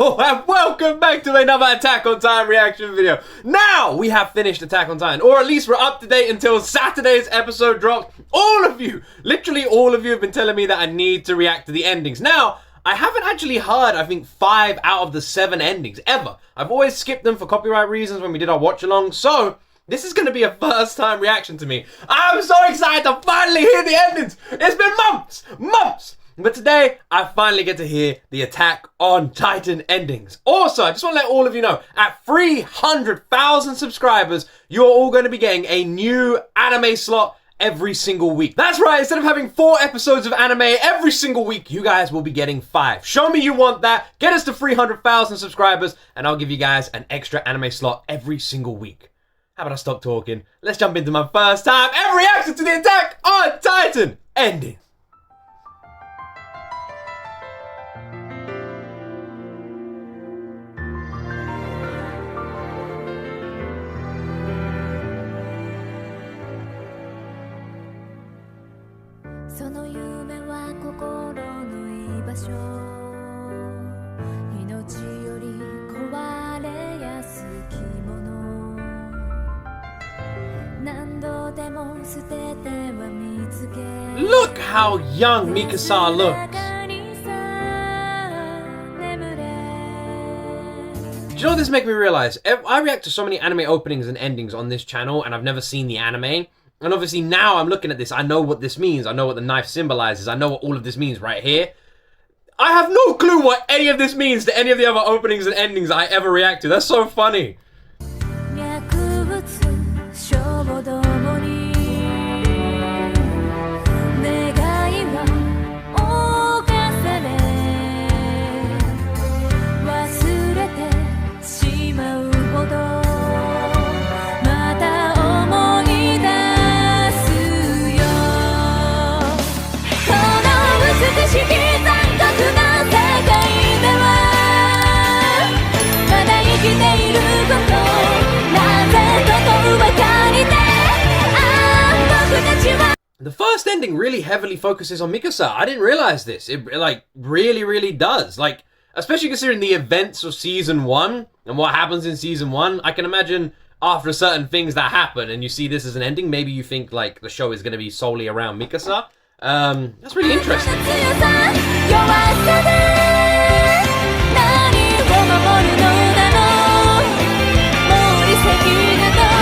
Hello and welcome back to another Attack on Titan reaction video. Now we have finished Attack on Titan, or at least we're up to date until Saturday's episode dropped. All of you, literally all of you have been telling me that I need to react to the endings. Now, I haven't actually heard, I think, 5 out of the 7 endings ever. I've always skipped them for copyright reasons when we did our watch along, so this is going to be a first time reaction to me. I'm so excited to finally hear the endings. It's been months. But today, I finally get to hear the Attack on Titan endings. Also, I just want to let all of you know, at 300,000 subscribers, you're all going to be getting a new anime slot every single week. That's right, instead of having 4 episodes of anime every single week, you guys will be getting 5. Show me you want that, get us to 300,000 subscribers, and I'll give you guys an extra anime slot every single week. How about I stop talking? Let's jump into my first time ever reaction to the Attack on Titan ending. Look how young Mikasa looks. Do you know what this makes me realize? I react to so many anime openings and endings on this channel, and I've never seen the anime. And obviously now I'm looking at this, I know what this means. I know what the knife symbolizes. I know what all of this means right here. I have no clue what any of this means to any of the other openings and endings I ever react to. That's so funny. The first ending really heavily focuses on Mikasa. I didn't realize this. It like really does. Like, especially considering the events of season 1 and what happens in season 1. I can imagine after certain things that happen and you see this as an ending, maybe you think like the show is going to be solely around Mikasa. That's really interesting.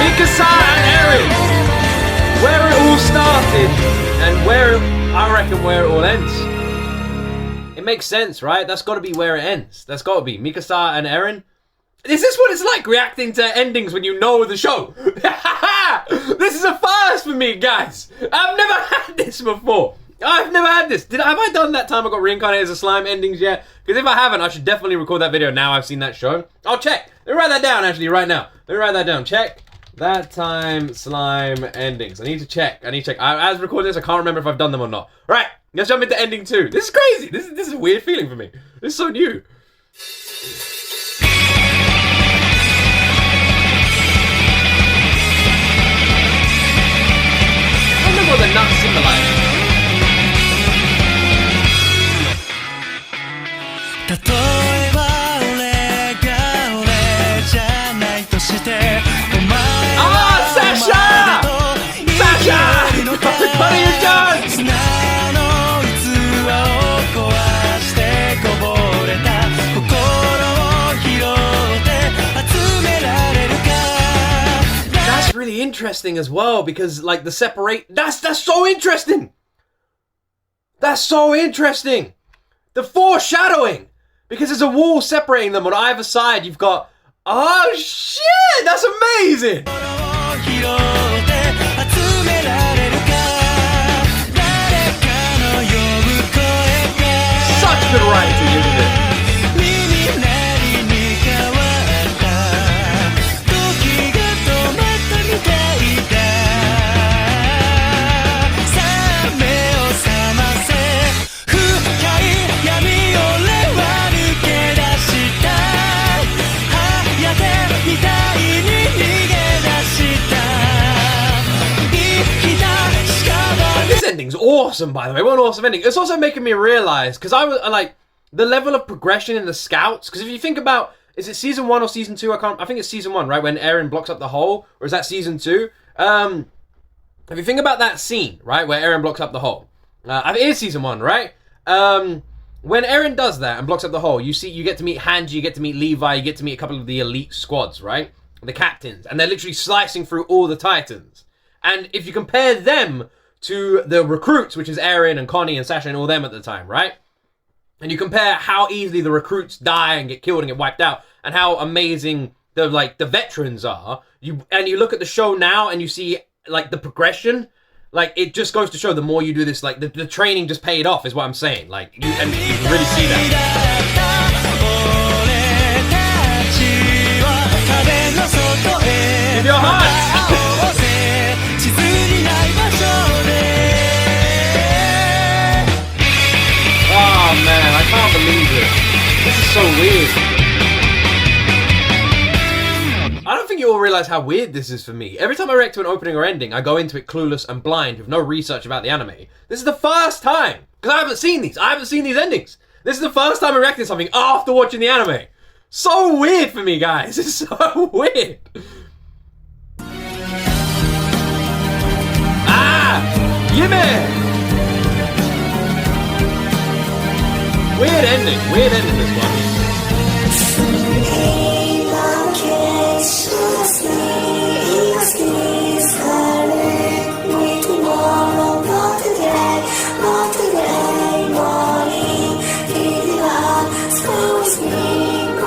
Mikasa and Eren! Where it all started, and I reckon where it all ends. It makes sense, right? That's got to be where it ends. That's got to be Mikasa and Eren. Is this what it's like reacting to endings when you know the show? This is a first for me, guys. I've never had this before. I've never had this. Have I done that time I got reincarnated as a slime endings yet? Because if I haven't, I should definitely record that video now I've seen that show. I'll check. Let me write that down actually right now. Let me write that down. Check. That time slime endings. I need to check. As recording this, I can't remember if I've done them or not. Right, let's jump into ending 2. This is crazy. This is a weird feeling for me. This is so new. I don't know what the nuts symbolize. What are you doing? That's really interesting as well, because like the separate, that's so interesting. That's so interesting. The foreshadowing, because there's a wall separating them on either side. You've got, oh shit, that's amazing. Such good writing, isn't it? This ending's awesome, by the way. What an awesome ending. It's also making me realize, because I was like, the level of progression in the scouts. Because if you think about, is it season 1 or season 2? I think it's season 1, right? When Eren blocks up the hole, or is that season 2? If you think about that scene, right, where Eren blocks up the hole, I think it is season 1, right? When Eren does that and blocks up the hole, you get to meet Hanji, you get to meet Levi, you get to meet a couple of the elite squads, right? The captains, and they're literally slicing through all the Titans. And if you compare them to the recruits, which is Eren and Connie and Sasha and all them at the time, right? And you compare how easily the recruits die and get killed and get wiped out, and how amazing the veterans are. You look at the show now and you see like the progression. Like, it just goes to show the more you do this, like the training just paid off, is what I'm saying. Like, you can really see that. Give your heart. Oh man, I can't believe it. This is so weird. I don't think you all realize how weird this is for me. Every time I react to an opening or ending, I go into it clueless and blind with no research about the anime. This is the first time, because I haven't seen these. I haven't seen these endings. This is the first time I'm reacting to something after watching the anime. So weird for me, guys. It's so weird. Yume! Weird ending this one.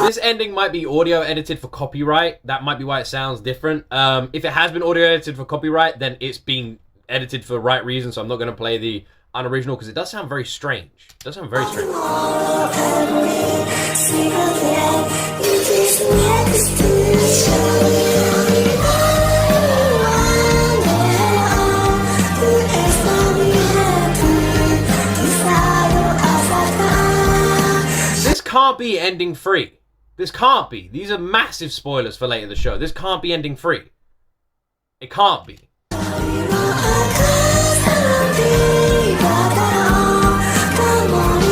This ending might be audio edited for copyright. That might be why it sounds different. If it has been audio edited for copyright, then it's being edited for the right reason, so I'm not going to play the unoriginal because it does sound very strange. It does sound very strange. This can't be ending 3. This can't be. These are massive spoilers for later in the show. This can't be ending 3. It can't be.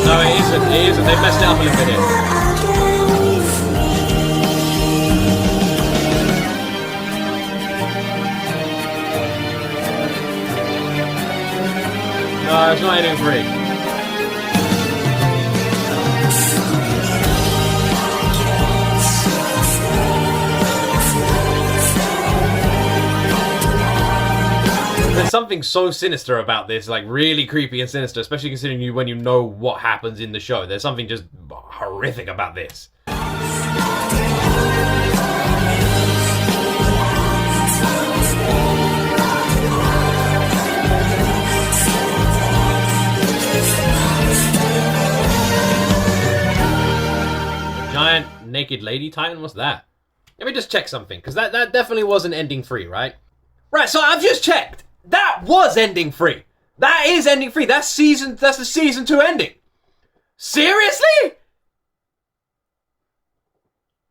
No, it isn't. It isn't. They messed it up a little bit here. No, it's not ending 3. There's something so sinister about this, like really creepy and sinister, especially considering when you know what happens in the show. There's something just horrific about this. Giant naked lady titan? What's that? Let me just check something, because that definitely wasn't ending 3, right? Right, so I've just checked. That was ending 3. That is ending 3. That's the season 2 ending. Seriously?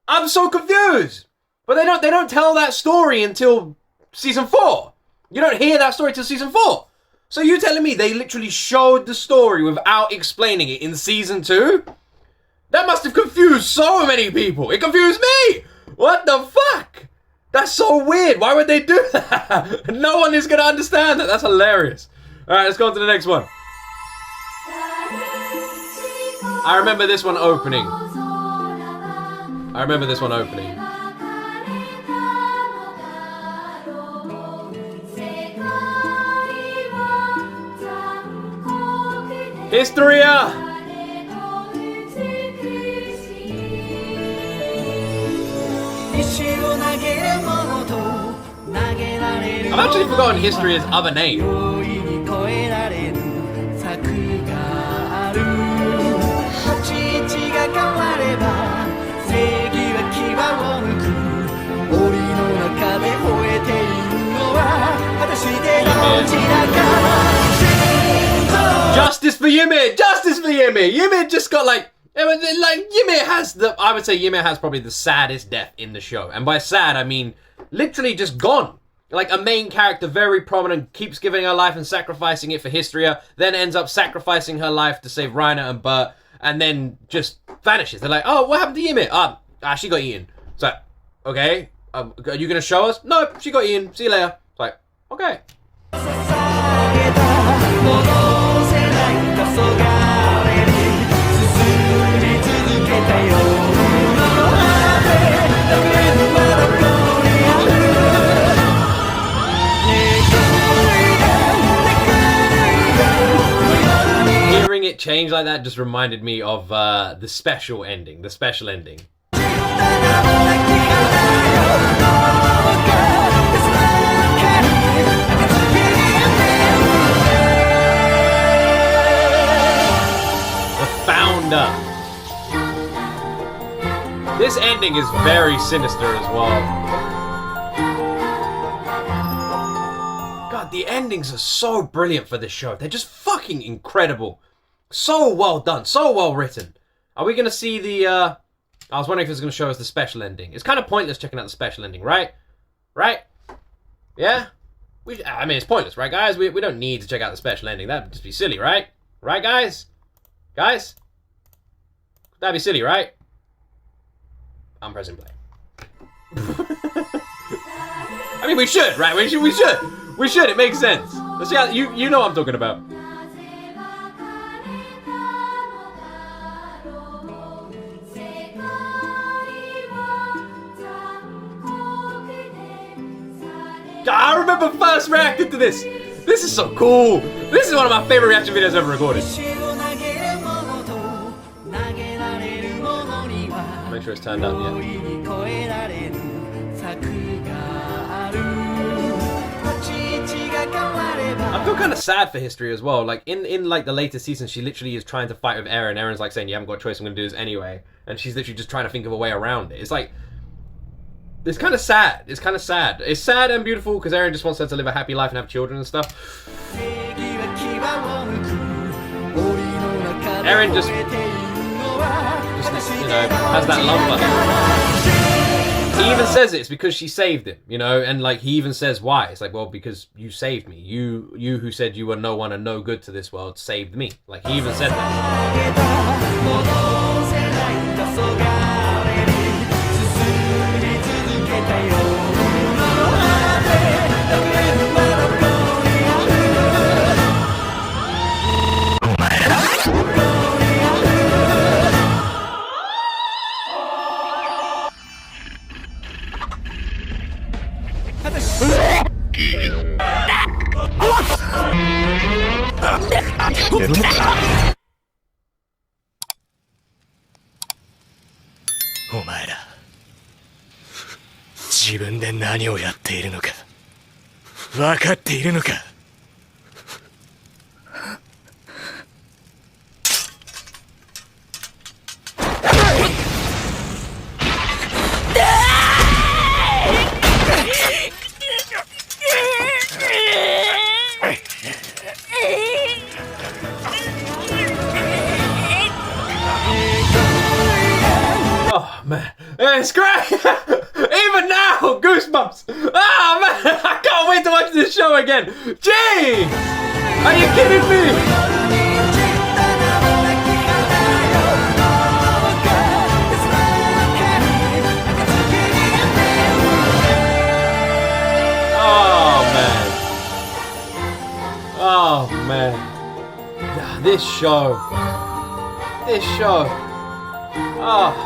I'm so confused. But they don't tell that story until season 4. You don't hear that story till season 4. So you telling me they literally showed the story without explaining it in season 2? That must have confused so many people. It confused me. What the fuck? That's so weird. Why would they do that? No one is going to understand that. That's hilarious. All right, let's go on to the next one. I remember this one opening. Historia! I've actually forgotten Historia's other name. Justice for Yume! Justice for Yume! Yume just got like Yume has I would say Yume has probably the saddest death in the show. And by sad, I mean literally just gone. Like a main character, very prominent, keeps giving her life and sacrificing it for Historia, then ends up sacrificing her life to save Reiner and Bert. and then just vanishes. They're like, oh, what happened to Ymir? She got eaten. It's like, okay, are you gonna show us? No, she got eaten. See you later. It's like, okay. Hearing it change like that just reminded me of the special ending. The special ending. Founder. This ending is very sinister as well. God, the endings are so brilliant for this show. They're just fucking incredible. So well done, so well written. Are we gonna see the I was wondering if it's gonna show us the special ending. It's kind of pointless checking out the special ending, right? Right? Yeah? I mean, it's pointless, right, guys? We don't need to check out the special ending. That'd just be silly, right? Right, guys? Guys? That'd be silly, right? I'm pressing play. I mean, we should, right? We should. It makes sense. Let's see how you know what I'm talking about. I remember first reacting to this. This is so cool. This is one of my favorite reaction videos ever recorded. Make sure it's turned up, yeah. I feel kind of sad for History as well. Like in like the later seasons, she literally is trying to fight with Eren. Eren's like saying, "You haven't got a choice. I'm going to do this anyway," and she's literally just trying to think of a way around it. It's like, it's kind of sad. It's kind of sad. It's sad and beautiful because Eren just wants her to live a happy life and have children and stuff. Eren just you know, has that love for her. He even says it's because she saved him, you know, and like he even says why. It's like, well, because you saved me. You who said you were no one and no good to this world saved me. Like he even said that. Oh man, it's great! Even now, goosebumps! Oh man, I can't wait to watch this show again! Gee! Are you kidding me? Oh man. Oh man. Yeah, this show. Oh.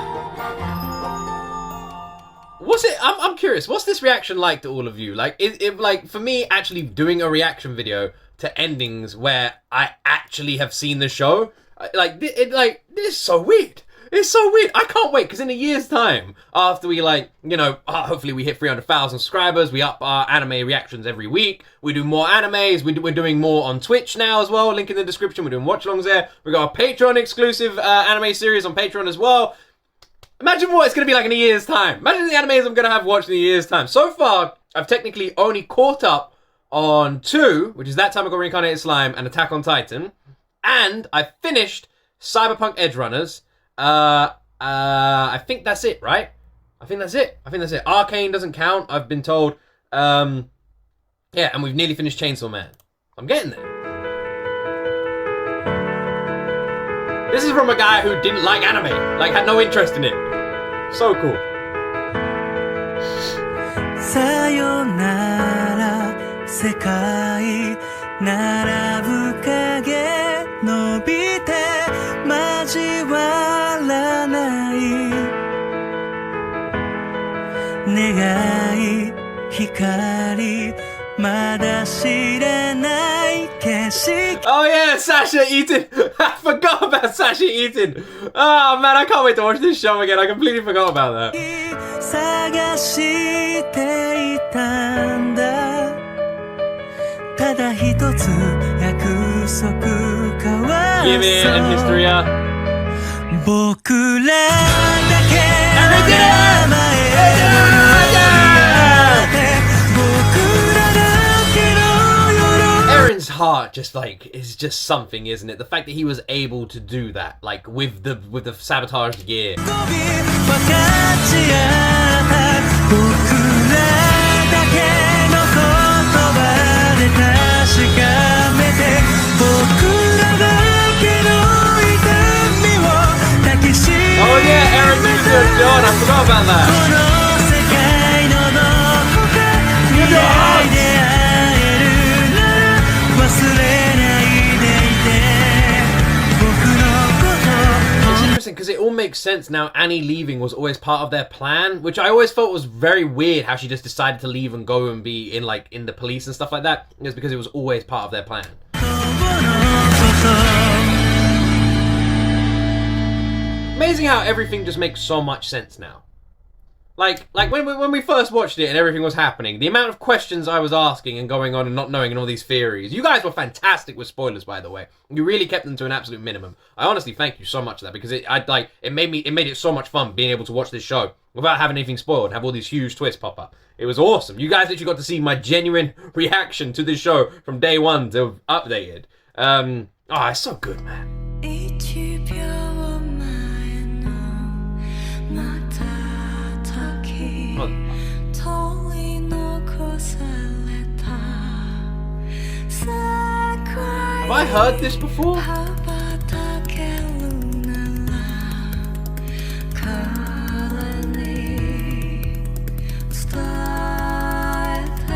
What's it? I'm curious. What's this reaction like to all of you? Like, it like for me, actually doing a reaction video to endings where I actually have seen the show, like this is so weird. It's so weird. I can't wait because in a year's time, after we hopefully we hit 300,000 subscribers, we up our anime reactions every week. We do more animes. We're doing more on Twitch now as well. Link in the description. We're doing watch-alongs there. We got a Patreon exclusive anime series on Patreon as well. Imagine what it's going to be like in a year's time. Imagine the animes I'm going to have watched in a year's time. So far, I've technically only caught up on 2, which is That Time I Got Reincarnated Slime and Attack on Titan. And I finished Cyberpunk Edge Runners. I think that's it, right? I think that's it. Arcane doesn't count, I've been told. Yeah, and we've nearly finished Chainsaw Man. I'm getting there. This is from a guy who didn't like anime, like had no interest in it. So cool. さよなら世界並ぶ影伸びて交わらない願い光まだ知れない景色 Oh yeah, Sasha Eaton. I forgot about Sasha Eaton. Oh man, I can't wait to watch this show again. I completely forgot about that. 探していたんだただ一つ約束交わ Give it and history up. 僕らだけの And they did it! 名前 Aaron's heart just like is just something, isn't it? The fact that he was able to do that, like with the sabotaged gear. 分かち合った僕らだけの言葉で確かめて僕らだけの痛みを抱きしめて Oh yeah, Aaron used to John. I forgot about こ that. の世界のどこか未来で会えるなら忘れないでいて僕のこと It's interesting because it all makes sense now. Annie leaving was always part of their plan, which I always felt was very weird. How she just decided to leave and go and be in in the police and stuff like that. It's because it was always part of their plan. Amazing how everything just makes so much sense now. Like when we first watched it and everything was happening, the amount of questions I was asking and going on and not knowing and all these theories. You guys were fantastic with spoilers, by the way. You really kept them to an absolute minimum. I honestly thank you so much for that because it made it so much fun being able to watch this show without having anything spoiled and have all these huge twists pop up. It was awesome. You guys literally got to see my genuine reaction to this show from day one to updated. Oh, it's so good, man. 1秒前の瞬き Oh. 取り残された世界 Have I heard this before? 羽ばたけるなら彼に伝えて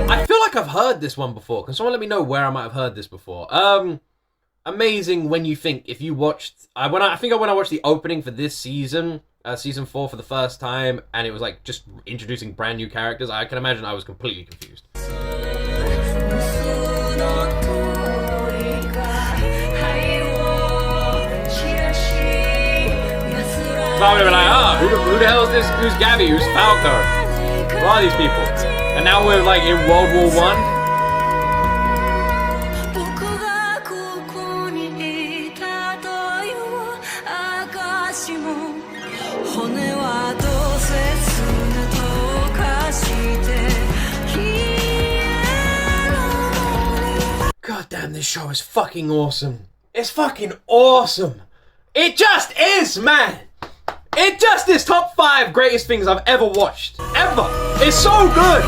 I feel like I've heard this one before. Can someone let me know where I might have heard this before? Amazing when you think if you watched. When I watched the opening for this season, season 4 for the first time, and it was like just introducing brand new characters. I can imagine I was completely confused. So I would have been like, who the hell is this? Who's Gabby? Who's Falco? Who are these people? And now we're like in World War One. 僕がここにいたという証も骨はどうせすねと化して消えるのに God damn, this show is fucking awesome. It's fucking awesome. It just is, man. It just is top 5 greatest things I've ever watched. Ever. It's so good.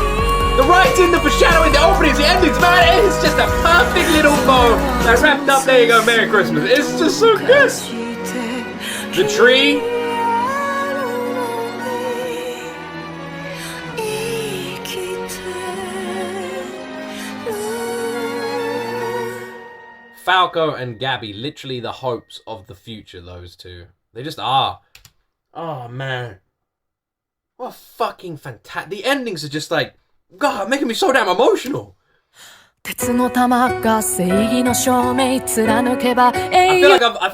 The writing, the foreshadowing, the openings, the endings, man, it's just a perfect little bow that's wrapped up. There you go, Merry Christmas. It's just so good. The tree. Falco and Gabby, literally the hopes of the future, those two. They just are. Oh, man. What fucking fantastic. The endings are just like, God, making me so damn emotional. I feel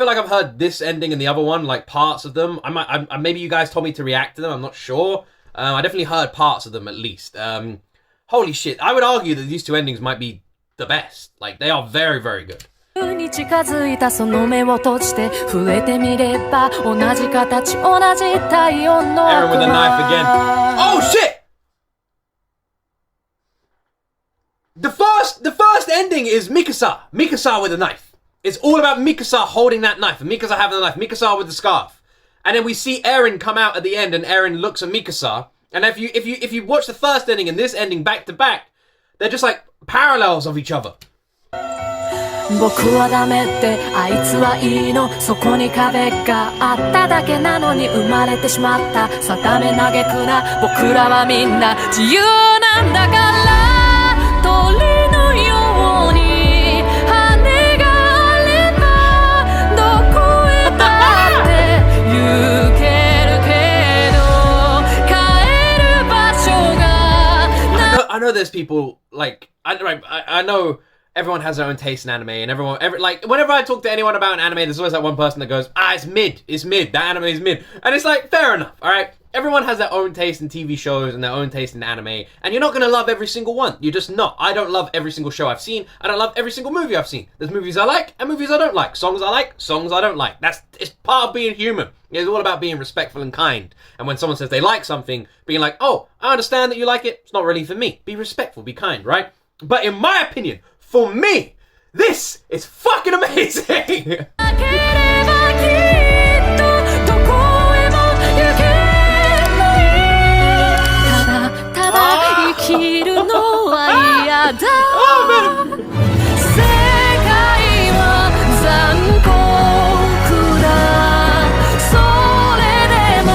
like I've heard this ending and the other one, like parts of them. Maybe you guys told me to react to them. I'm not sure. I definitely heard parts of them at least. Holy shit. I would argue that these two endings might be the best. Like, they are very, very good. に近づいたその目を閉じて触れてみれば同じ形同じ体温の Aaron with a knife again. Oh shit! The first ending is Mikasa. Mikasa with a knife. It's all about Mikasa holding that knife and Mikasa having the knife. Mikasa with the scarf. And then we see Eren come out at the end and Eren looks at Mikasa. And if you watch the first ending and this ending back to back, they're just like parallels of each other. 僕はダメってあいつはいいのそこに壁があっただけなのに生まれてしまった定め嘆くな僕らはみんな自由なんだから鳥のように羽があればどこへだって行けるけど帰る場所が I know there's people like I know everyone has their own taste in anime, and like whenever I talk to anyone about an anime, there's always that one person that goes, it's mid, that anime is mid, and it's like, fair enough, alright? Everyone has their own taste in TV shows and their own taste in anime, and you're not gonna love every single one. You're just not. I don't love every single show I've seen. I don't love every single movie I've seen. There's movies I like and movies I don't like. Songs I like, songs I don't like. It's part of being human. It's all about being respectful and kind. And when someone says they like something, being like, oh, I understand that you like it. It's not really for me. Be respectful, be kind, right? But in my opinion, for me, this is fucking amazing! 生きるのは嫌だ世界は残酷だそれでも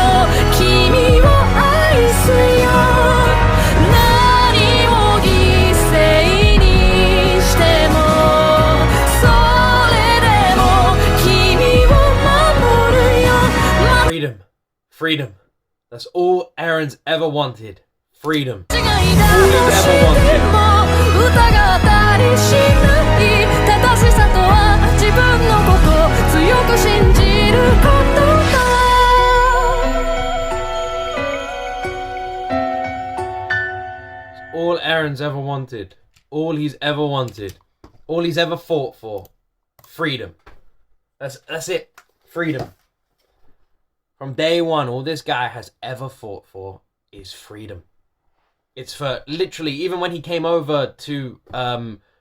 君を愛すよ何を犠牲にしてもそれでも君を守るよ Freedom. That's all Aaron's ever wanted. Freedom. All he's ever wanted. All Aaron's ever wanted. All he's ever wanted. All he's ever fought for. Freedom. That's it. Freedom. From day one, all this guy has ever fought for is freedom. It's for literally, even when he came over to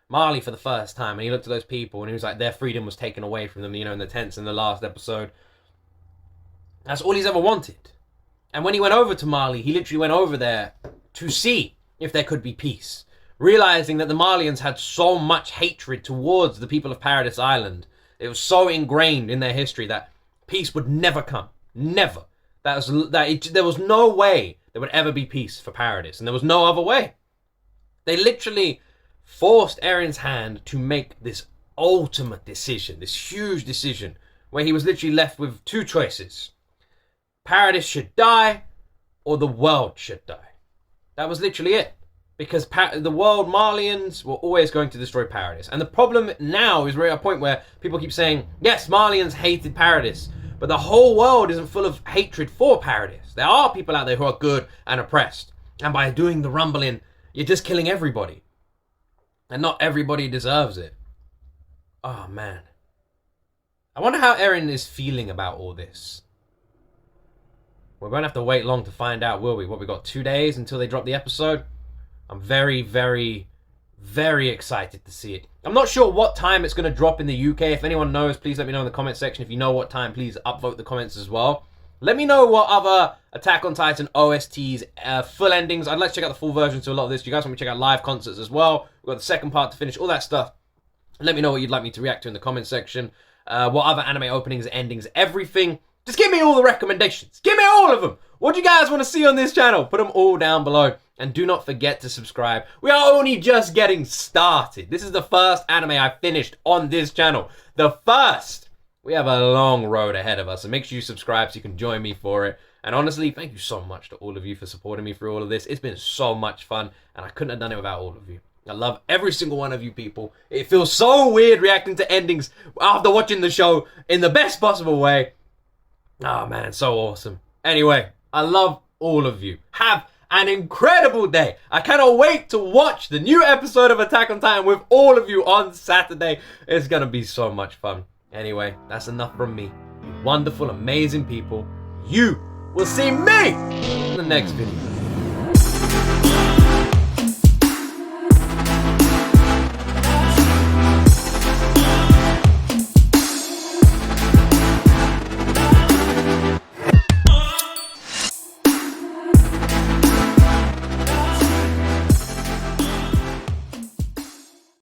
Mali for the first time and he looked at those people and he was like, their freedom was taken away from them, you know, in the tents in the last episode. That's all he's ever wanted. And when he went over to Mali, he literally went over there to see if there could be peace. Realizing that the Malians had so much hatred towards the people of Paradise Island. It was so ingrained in their history that peace would never come. Never. There was no way there would ever be peace for Paradise, and there was no other way. They literally forced Eren's hand to make this ultimate decision, this huge decision, where he was literally left with two choices. Paradise should die, or the world should die. That was literally it. Because the world, Malians, were always going to destroy Paradise. And the problem now is we're at a point where people keep saying, yes, Malians hated Paradise, but the whole world isn't full of hatred for Paradise. There are people out there who are good and oppressed. And by doing the rumbling, you're just killing everybody. And not everybody deserves it. Oh, man. I wonder how Eren is feeling about all this. We won't have to wait long to find out, will we? What, we got 2 days until they drop the episode? I'm very, very, very excited to see it. I'm not sure what time it's going to drop in the UK. If anyone knows, please let me know in the comment section. If you know what time, please upvote the comments as well. Let me know what other Attack on Titan OSTs, full endings. I'd like to check out the full version to a lot of this. You guys want me to check out live concerts as well. We've got the second part to finish, all that stuff. Let me know what you'd like me to react to in the comment section. What other anime openings, endings, everything. Just give me all the recommendations. Give me all of them. What do you guys want to see on this channel? Put them all down below. And do not forget to subscribe. We are only just getting started. This is the first anime I finished on this channel. The first. We have a long road ahead of us. So make sure you subscribe so you can join me for it. And honestly, thank you so much to all of you for supporting me through all of this. It's been so much fun. And I couldn't have done it without all of you. I love every single one of you people. It feels so weird reacting to endings after watching the show in the best possible way. Oh man, so awesome. Anyway, I love all of you. Have an incredible day. I cannot wait to watch the new episode of Attack on Titan with all of you on Saturday. It's gonna be so much fun. Anyway, that's enough from me. You wonderful, amazing people. You will see me in the next video.